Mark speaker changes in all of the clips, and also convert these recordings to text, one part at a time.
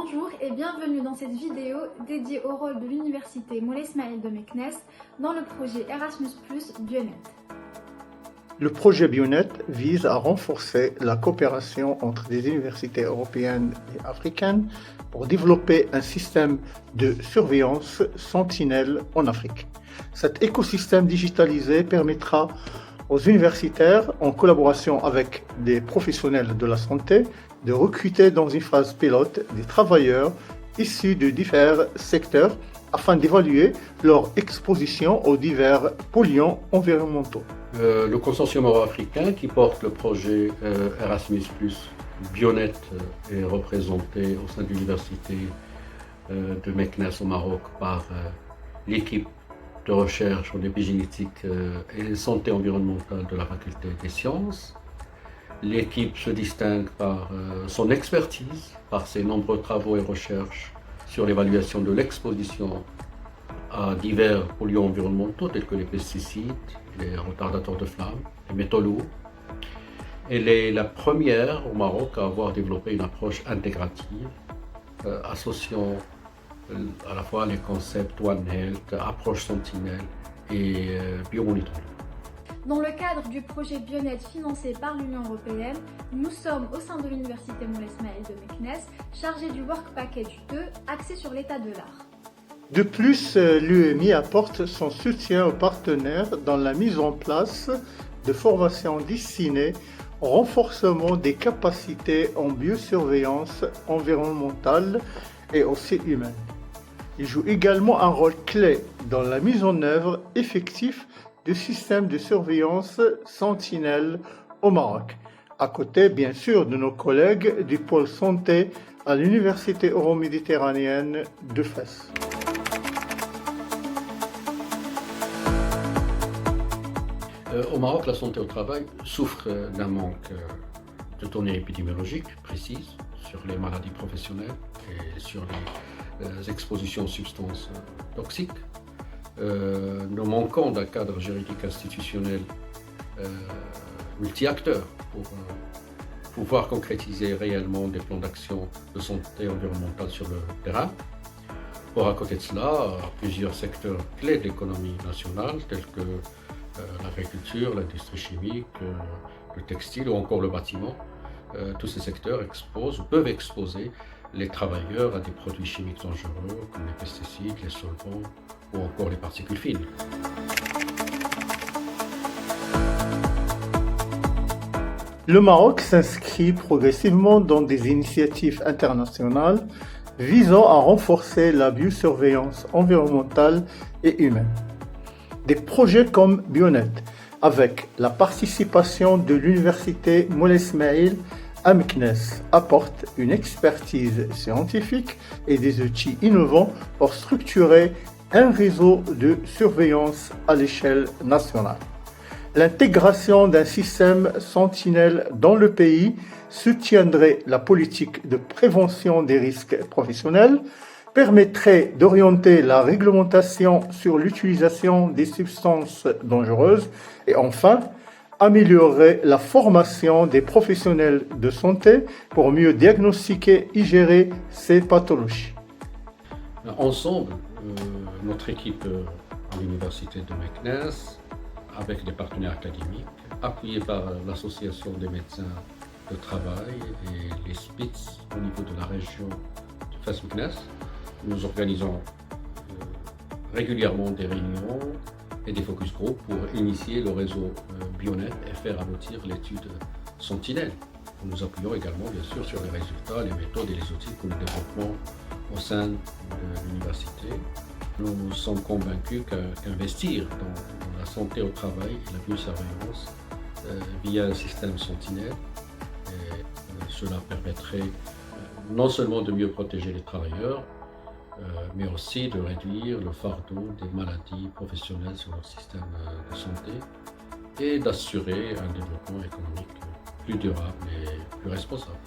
Speaker 1: Bonjour et bienvenue dans cette vidéo dédiée au rôle de l'université Moulay Ismail de Meknès dans le projet Erasmus+ Bionet.
Speaker 2: Le projet Bionet vise à renforcer la coopération entre les universités européennes et africaines pour développer un système de surveillance sentinelle en Afrique. Cet écosystème digitalisé permettra aux universitaires, en collaboration avec des professionnels de la santé, de recruter dans une phase pilote des travailleurs issus de divers secteurs afin d'évaluer leur exposition aux divers polluants environnementaux.
Speaker 3: Le consortium euro-africain qui porte le projet Erasmus+ Bionet est représenté au sein de l'université de Meknès au Maroc par l'équipe de recherche en épigénétique et santé environnementale de la faculté des sciences. L'équipe se distingue par son expertise, par ses nombreux travaux et recherches sur l'évaluation de l'exposition à divers polluants environnementaux tels que les pesticides, les retardateurs de flamme, les métaux lourds. Elle est la première au Maroc à avoir développé une approche intégrative associant à la fois les concepts One Health, approche sentinelle et biomonitoring.
Speaker 1: Dans le cadre du projet Bionet financé par l'Union européenne, nous sommes au sein de l'université Moulay Ismail de Meknès chargés du Work Package 2 axé sur l'état de l'art.
Speaker 2: De plus, l'UEMI apporte son soutien aux partenaires dans la mise en place de formations destinées au renforcement des capacités en biosurveillance environnementale et aussi humaine. Il joue également un rôle clé dans la mise en œuvre effective du système de surveillance sentinelle au Maroc, à côté bien sûr de nos collègues du pôle santé à l'université euro-méditerranéenne de Fès.
Speaker 3: Au Maroc, la santé au travail souffre d'un manque de données épidémiologiques précises sur les maladies professionnelles et sur les expositions aux substances toxiques. Nous manquons d'un cadre juridique institutionnel multi-acteurs pour pouvoir concrétiser réellement des plans d'action de santé environnementale sur le terrain. Or, à côté de cela, plusieurs secteurs clés de l'économie nationale, tels que l'agriculture, l'industrie chimique, le textile ou encore le bâtiment, tous ces secteurs peuvent exposer les travailleurs à des produits chimiques dangereux comme les pesticides, les solvants ou encore les particules fines.
Speaker 2: Le Maroc s'inscrit progressivement dans des initiatives internationales visant à renforcer la biosurveillance environnementale et humaine. Des projets comme Bionet, avec la participation de l'université Moulay Ismail à Meknès, apportent une expertise scientifique et des outils innovants pour structurer un réseau de surveillance à l'échelle nationale. L'intégration d'un système sentinelle dans le pays soutiendrait la politique de prévention des risques professionnels, permettrait d'orienter la réglementation sur l'utilisation des substances dangereuses et enfin améliorerait la formation des professionnels de santé pour mieux diagnostiquer et gérer ces pathologies.
Speaker 3: Ensemble, notre équipe à l'université de Meknès, avec des partenaires académiques, appuyés par l'association des médecins de travail et les SPITS au niveau de la région de Fès-Meknès, nous organisons régulièrement des réunions et des focus group pour initier le réseau Bionet et faire aboutir l'étude Sentinelle. Nous nous appuyons également bien sûr sur les résultats, les méthodes et les outils que nous développons au sein de l'université. Nous sommes convaincus qu'investir dans la santé au travail et la biosurveillance via un système Sentinelle, cela permettrait non seulement de mieux protéger les travailleurs, mais aussi de réduire le fardeau des maladies professionnelles sur leur système de santé et d'assurer un développement économique plus durable et plus responsable.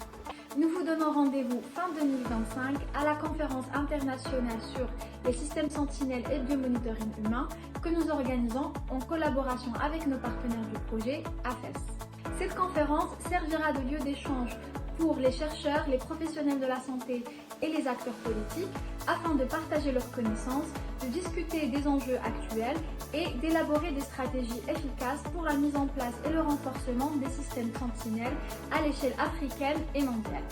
Speaker 1: Nous vous donnons rendez-vous fin 2025 à la conférence internationale sur les systèmes sentinelles et le biomonitoring humain que nous organisons en collaboration avec nos partenaires du projet AFES. Cette conférence servira de lieu d'échange pour les chercheurs, les professionnels de la santé et les acteurs politiques afin de partager leurs connaissances, de discuter des enjeux actuels et d'élaborer des stratégies efficaces pour la mise en place et le renforcement des systèmes sentinelles à l'échelle africaine et mondiale.